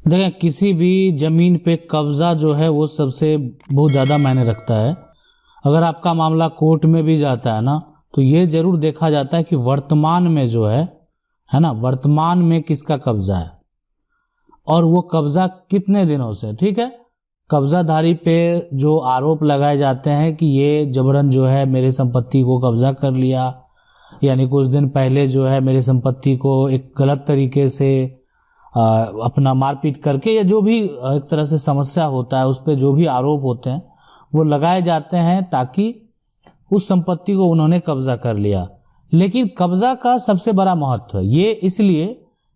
देखें, किसी भी जमीन पे कब्जा जो है वो सबसे बहुत ज़्यादा मायने रखता है। अगर आपका मामला कोर्ट में भी जाता है ना, तो ये जरूर देखा जाता है कि वर्तमान में जो है ना, वर्तमान में किसका कब्जा है और वो कब्जा कितने दिनों से। ठीक है, कब्जाधारी पे जो आरोप लगाए जाते हैं कि ये जबरन जो है मेरे संपत्ति को कब्जा कर लिया, यानी कुछ दिन पहले जो है मेरी संपत्ति को एक गलत तरीके से अपना मारपीट करके, या जो भी एक तरह से समस्या होता है उस पर जो भी आरोप होते हैं वो लगाए जाते हैं ताकि उस संपत्ति को उन्होंने कब्जा कर लिया। लेकिन कब्जा का सबसे बड़ा महत्व है ये इसलिए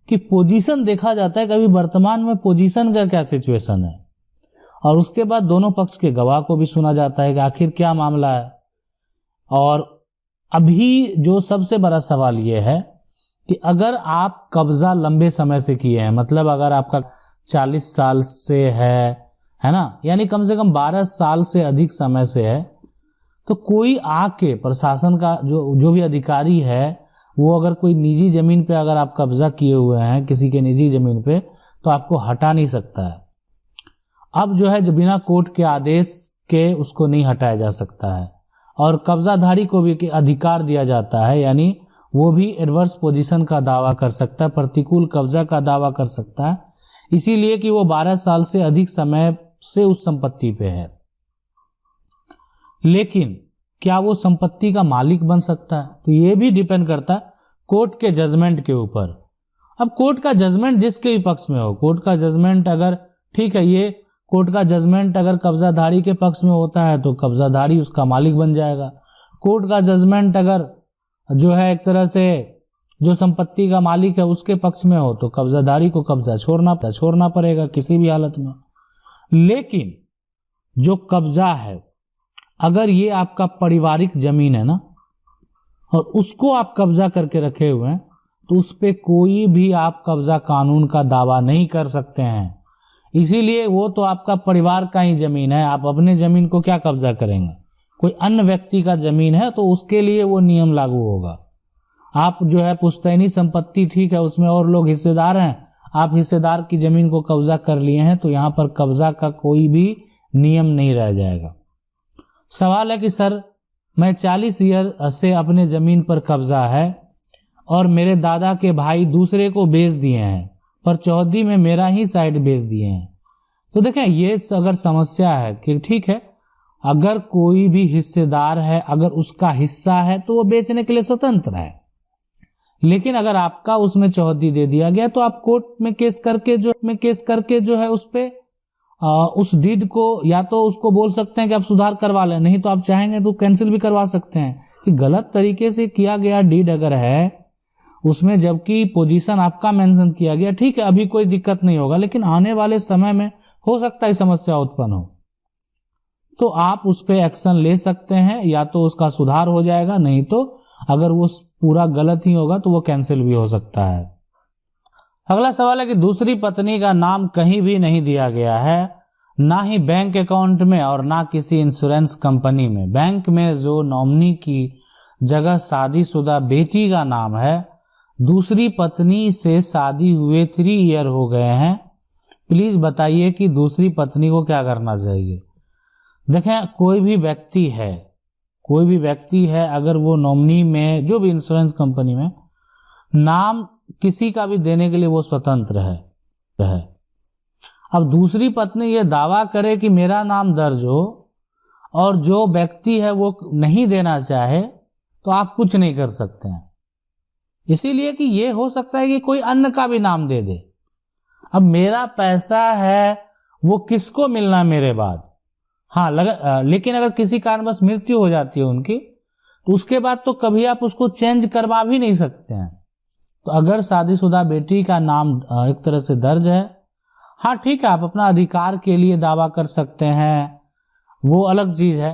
कि पोजीशन देखा जाता है, कभी वर्तमान में पोजीशन का क्या सिचुएशन है, और उसके बाद दोनों पक्ष के गवाह को भी सुना जाता है कि आखिर क्या मामला है। और अभी जो सबसे बड़ा सवाल ये है कि अगर आप कब्जा लंबे समय से किए हैं, मतलब अगर आपका 40 साल से है ना, यानी कम से कम 12 साल से अधिक समय से है, तो कोई आके प्रशासन का जो भी अधिकारी है वो अगर कोई निजी जमीन पे अगर आप कब्जा किए हुए हैं किसी के निजी जमीन पे, तो आपको हटा नहीं सकता है। अब जो है जो बिना कोर्ट के आदेश के उसको नहीं हटाया जा सकता है, और कब्जाधारी को भी अधिकार दिया जाता है, यानी वो भी एडवर्स पोजीशन का दावा कर सकता है, प्रतिकूल कब्जा का दावा कर सकता है, इसीलिए कि वो 12 साल से अधिक समय से उस संपत्ति पे है। लेकिन क्या वो संपत्ति का मालिक बन सकता है, तो ये भी डिपेंड करता है कोर्ट के जजमेंट के ऊपर। अब कोर्ट का जजमेंट जिसके भी पक्ष में हो, कोर्ट का जजमेंट अगर ठीक है, ये कोर्ट का जजमेंट अगर कब्जाधारी के पक्ष में होता है तो कब्जाधारी उसका मालिक बन जाएगा। कोर्ट का जजमेंट अगर जो है एक तरह से जो संपत्ति का मालिक है उसके पक्ष में हो तो कब्जाधारी को कब्जा छोड़ना पड़ेगा किसी भी हालत में। लेकिन जो कब्जा है, अगर ये आपका पारिवारिक जमीन है ना और उसको आप कब्जा करके रखे हुए हैं, तो उस पे कोई भी आप कब्जा कानून का दावा नहीं कर सकते हैं। इसीलिए वो तो आपका परिवार का ही जमीन है, आप अपने जमीन को क्या कब्जा करेंगे। कोई अन्य व्यक्ति का जमीन है तो उसके लिए वो नियम लागू होगा। आप जो है पुश्तैनी संपत्ति ठीक है, उसमें और लोग हिस्सेदार हैं, आप हिस्सेदार की जमीन को कब्जा कर लिए हैं, तो यहाँ पर कब्जा का कोई भी नियम नहीं रह जाएगा। सवाल है कि सर मैं 40 ईयर से अपने जमीन पर कब्जा है और मेरे दादा के भाई दूसरे को बेच दिए हैं, पर चौहदी में मेरा ही साइड बेच दिए हैं। तो देखें, ये अगर समस्या है कि ठीक है, अगर कोई भी हिस्सेदार है, अगर उसका हिस्सा है तो वो बेचने के लिए स्वतंत्र है। लेकिन अगर आपका उसमें चौहदी दे दिया गया तो आप कोर्ट में केस करके जो है उस पे उस डीड को या तो उसको बोल सकते हैं कि आप सुधार करवा लें, नहीं तो आप चाहेंगे तो कैंसिल भी करवा सकते हैं कि गलत तरीके से किया गया डीड अगर है उसमें, जबकि पोजीशन आपका मेंशन किया गया, ठीक है अभी कोई दिक्कत नहीं होगा, लेकिन आने वाले समय में हो सकता है समस्या उत्पन्न हो, तो आप उस पे एक्शन ले सकते हैं, या तो उसका सुधार हो जाएगा, नहीं तो अगर वो पूरा गलत ही होगा तो वो कैंसिल भी हो सकता है। अगला सवाल है कि दूसरी पत्नी का नाम कहीं भी नहीं दिया गया है, ना ही बैंक अकाउंट में और ना किसी इंश्योरेंस कंपनी में। बैंक में जो नॉमिनी की जगह शादीशुदा बेटी का नाम है, दूसरी पत्नी से शादी हुए 3 ईयर हो गए हैं, प्लीज बताइए कि दूसरी पत्नी को क्या करना चाहिए। देखें, कोई भी व्यक्ति है अगर वो नॉमिनी में जो भी इंश्योरेंस कंपनी में नाम किसी का भी देने के लिए वो स्वतंत्र है। अब दूसरी पत्नी ये दावा करे कि मेरा नाम दर्ज हो और जो व्यक्ति है वो नहीं देना चाहे, तो आप कुछ नहीं कर सकते हैं, इसीलिए कि ये हो सकता है कि कोई अन्य का भी नाम दे दे। अब मेरा पैसा है वो किसको मिलना मेरे बाद, हाँ लेकिन अगर किसी कारणवश मृत्यु हो जाती है उनकी, तो उसके बाद तो कभी आप उसको चेंज करवा भी नहीं सकते हैं। तो अगर शादीशुदा बेटी का नाम एक तरह से दर्ज है, हाँ ठीक है, आप अपना अधिकार के लिए दावा कर सकते हैं, वो अलग चीज है।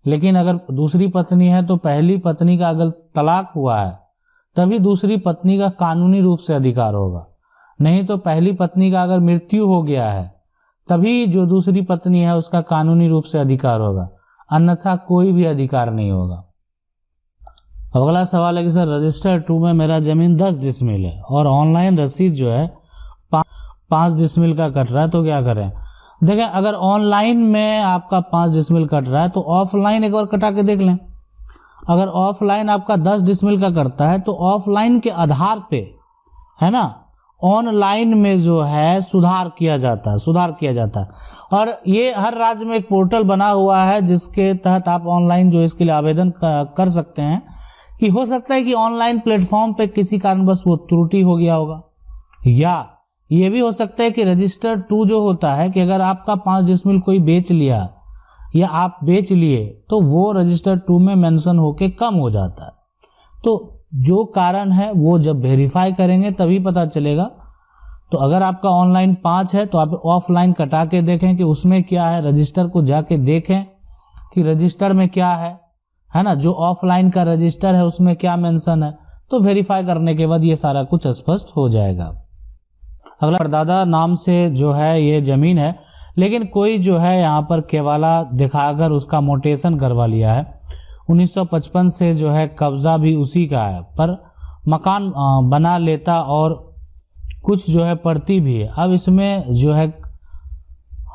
लेकिन अगर दूसरी पत्नी है तो पहली पत्नी का अगर तलाक हुआ है तभी दूसरी पत्नी का कानूनी रूप से अधिकार होगा, नहीं तो पहली पत्नी का अगर मृत्यु हो गया है तभी जो दूसरी पत्नी है उसका कानूनी रूप से अधिकार होगा, अन्यथा कोई भी अधिकार नहीं होगा। अगला सवाल है कि सर रजिस्टर 2 में मेरा जमीन 10 डिसमिल है और ऑनलाइन रसीद जो है 5 डिसमिल का कट रहा है तो क्या करें? देखें, अगर ऑनलाइन में आपका 5 डिसमिल कट रहा है तो ऑफलाइन एक बार कटा के देख लें। अगर ऑफलाइन आपका 10 डिसमिल का कटता है तो ऑफलाइन के आधार पे, है ना, ऑनलाइन में जो है सुधार किया जाता है। और ये हर राज्य में एक पोर्टल बना हुआ है जिसके तहत आप ऑनलाइन जो इसके लिए आवेदन कर सकते हैं। कि हो सकता है कि ऑनलाइन प्लेटफॉर्म पे किसी कारणवश वो त्रुटि हो गया होगा, या ये भी हो सकता है कि रजिस्टर 2 जो होता है कि अगर आपका 5 डिसमिल कोई बेच लिया या आप बेच लिए तो वो रजिस्टर 2 में मेंशन होके कम हो जाता है। तो जो कारण है वो जब वेरीफाई करेंगे तभी पता चलेगा। तो अगर आपका ऑनलाइन 5 है तो आप ऑफलाइन कटा के देखें कि उसमें क्या है, रजिस्टर को जाके देखें कि रजिस्टर में क्या है ना, जो ऑफलाइन का रजिस्टर है उसमें क्या मेंशन है। तो वेरीफाई करने के बाद ये सारा कुछ स्पष्ट हो जाएगा। अगला, परदादा नाम से जो है ये जमीन है, लेकिन कोई जो है यहाँ पर केवाला दिखाकर उसका मोटेशन करवा लिया है। 1955 से जो है कब्जा भी उसी का है, पर मकान बना लेता और कुछ जो है पड़ती भी है। अब इसमें जो है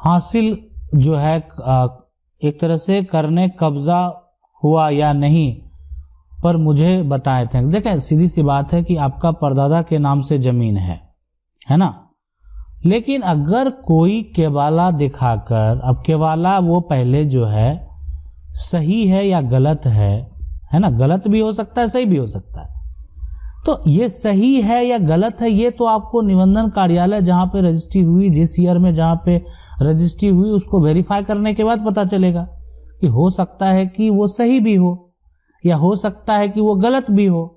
हासिल जो है एक तरह से करने कब्जा हुआ या नहीं, पर मुझे बताएं थे। देखें, सीधी सी बात है कि आपका परदादा के नाम से जमीन है ना, लेकिन अगर कोई केवाला दिखाकर, अब केवाला वो पहले जो है सही है या गलत है ना, गलत भी हो सकता है, सही भी हो सकता है। तो ये सही है या गलत है ये तो आपको निबंधन कार्यालय जहां पे रजिस्ट्री हुई, जिस ईयर में जहां पे रजिस्ट्री हुई, उसको वेरीफाई करने के बाद पता चलेगा कि हो सकता है कि वो सही भी हो या हो सकता है कि वो गलत भी हो।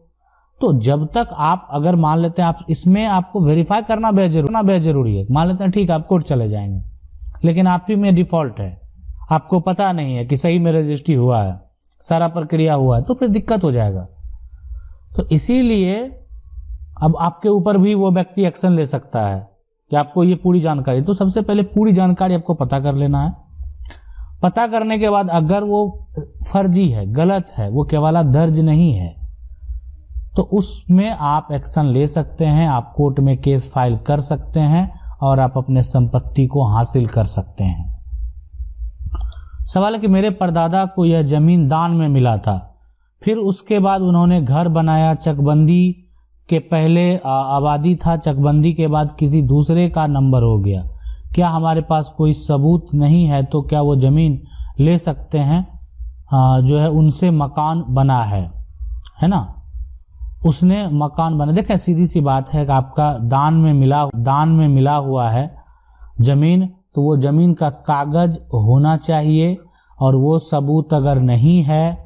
तो जब तक आप, अगर मान लेते हैं आप इसमें आपको वेरीफाई करना बेहद जरूरी है। मान लेते हैं ठीक है आप कोर्ट चले जाएंगे, लेकिन आप ही में डिफॉल्ट है, आपको पता नहीं है कि सही में रजिस्ट्री हुआ है, सारा प्रक्रिया हुआ है, तो फिर दिक्कत हो जाएगा। तो इसीलिए अब आपके ऊपर भी वो व्यक्ति एक्शन ले सकता है कि आपको ये पूरी जानकारी, तो सबसे पहले पूरी जानकारी आपको पता कर लेना है। पता करने के बाद अगर वो फर्जी है, गलत है, वो केवाला दर्ज नहीं है, तो उसमें आप एक्शन ले सकते हैं, आप कोर्ट में केस फाइल कर सकते हैं और आप अपने संपत्ति को हासिल कर सकते हैं। सवाल है कि मेरे परदादा को यह जमीन दान में मिला था, फिर उसके बाद उन्होंने घर बनाया, चकबंदी के पहले आबादी था, चकबंदी के बाद किसी दूसरे का नंबर हो गया, क्या हमारे पास कोई सबूत नहीं है तो क्या वो जमीन ले सकते हैं? जो है उनसे मकान बना है ना, उसने मकान बना। देखें, सीधी सी बात है कि आपका दान में मिला हुआ है जमीन, तो वो जमीन का कागज होना चाहिए, और वो सबूत अगर नहीं है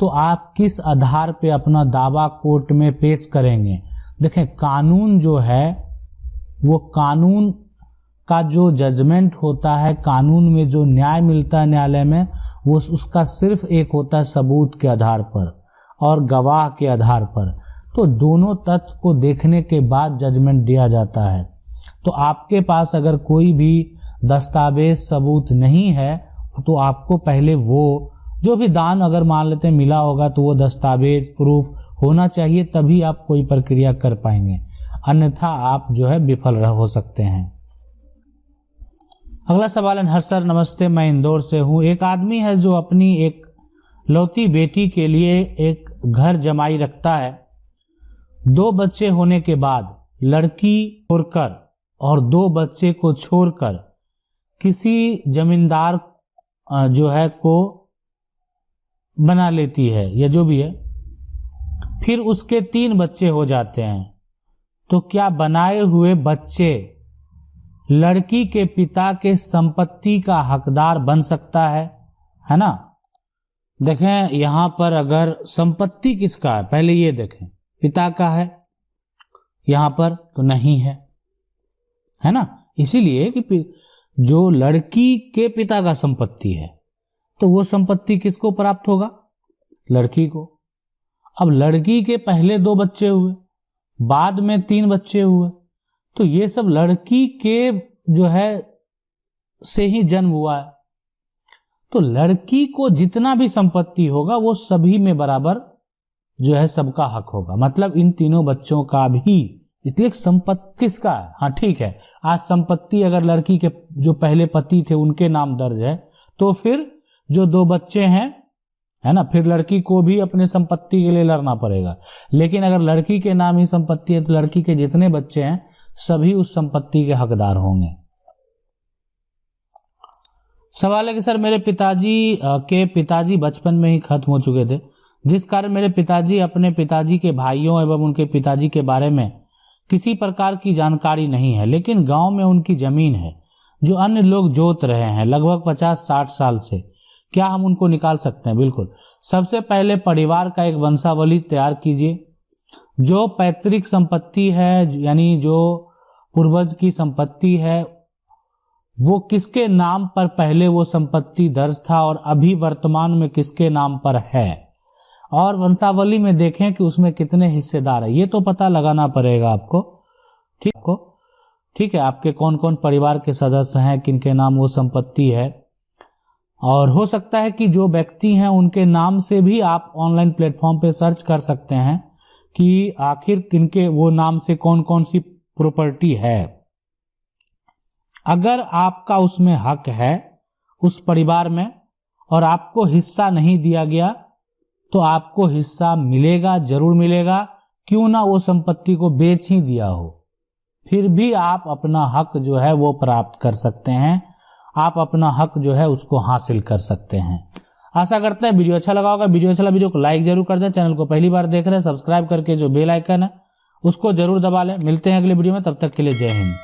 तो आप किस आधार पे अपना दावा कोर्ट में पेश करेंगे? देखें, कानून जो है वो कानून का जो जजमेंट होता है, कानून में जो न्याय मिलता है न्यायालय में, वो उसका सिर्फ एक होता है सबूत के आधार पर और गवाह के आधार पर। तो दोनों तथ्य को देखने के बाद जजमेंट दिया जाता है। तो आपके पास अगर कोई भी दस्तावेज सबूत नहीं है तो आपको पहले वो जो भी दान अगर मान लेते हैं मिला होगा तो वो दस्तावेज प्रूफ होना चाहिए, तभी आप कोई प्रक्रिया कर पाएंगे, अन्यथा आप जो है विफल हो सकते हैं। अगला सवाल है, हर सर नमस्ते, मैं इंदौर से हूँ। एक आदमी है जो अपनी एक लौती बेटी के लिए एक घर जमाई रखता है। 2 बच्चे होने के बाद लड़की छोड़कर और 2 बच्चे को छोड़कर किसी जमींदार जो है को बना लेती है या जो भी है, फिर उसके 3 बच्चे हो जाते हैं, तो क्या बनाए हुए बच्चे लड़की के पिता के संपत्ति का हकदार बन सकता है ना? देखें, यहां पर अगर संपत्ति किसका है पहले ये देखें, पिता का है, यहां पर तो नहीं है ना, इसीलिए कि जो लड़की के पिता का संपत्ति है तो वो संपत्ति किसको प्राप्त होगा? लड़की को। अब लड़की के पहले 2 बच्चे हुए, बाद में 3 बच्चे हुए, तो ये सब लड़की के जो है से ही जन्म हुआ है। तो लड़की को जितना भी संपत्ति होगा वो सभी में बराबर जो है सबका हक होगा। मतलब इन तीनों बच्चों का भी इसलिए संपत्ति किसका है? हाँ ठीक है, आज संपत्ति अगर लड़की के जो पहले पति थे उनके नाम दर्ज है तो फिर जो 2 बच्चे हैं, है ना, फिर लड़की को भी अपने संपत्ति के लिए लड़ना पड़ेगा। लेकिन अगर लड़की के नाम ही संपत्ति है तो लड़की के जितने बच्चे हैं सभी उस संपत्ति के हकदार होंगे। सवाल है कि सर मेरे पिताजी बचपन में ही खत्म हो चुके थे, जिस कारण मेरे पिताजी अपने पिताजी के भाइयों एवं उनके पिताजी के बारे में किसी प्रकार की जानकारी नहीं है, लेकिन गांव में उनकी जमीन है जो अन्य लोग जोत रहे हैं लगभग 50-60 साल से। क्या हम उनको निकाल सकते हैं? बिल्कुल। सबसे पहले परिवार का एक वंशावली तैयार कीजिए। जो पैतृक संपत्ति है यानी जो पूर्वज की संपत्ति है वो किसके नाम पर पहले वो संपत्ति दर्ज था और अभी वर्तमान में किसके नाम पर है, और वंशावली में देखें कि उसमें कितने हिस्सेदार है, ये तो पता लगाना पड़ेगा आपको। ठीक है, आपके कौन कौन परिवार के सदस्य हैं, किनके नाम वो संपत्ति है, और हो सकता है कि जो व्यक्ति हैं उनके नाम से भी आप ऑनलाइन प्लेटफॉर्म पे सर्च कर सकते हैं कि आखिर किनके वो नाम से कौन कौन सी प्रॉपर्टी है। अगर आपका उसमें हक है उस परिवार में और आपको हिस्सा नहीं दिया गया तो आपको हिस्सा मिलेगा, जरूर मिलेगा, क्यों ना वो संपत्ति को बेच ही दिया हो, फिर भी आप अपना हक जो है वो प्राप्त कर सकते हैं, आप अपना हक जो है उसको हासिल कर सकते हैं। आशा करते हैं वीडियो अच्छा लगा होगा। वीडियो को लाइक जरूर कर दें। चैनल को पहली बार देख रहे हैं सब्सक्राइब करके जो बेल आइकन है उसको जरूर दबा लें। मिलते हैं अगले वीडियो में, तब तक के लिए जय हिंद।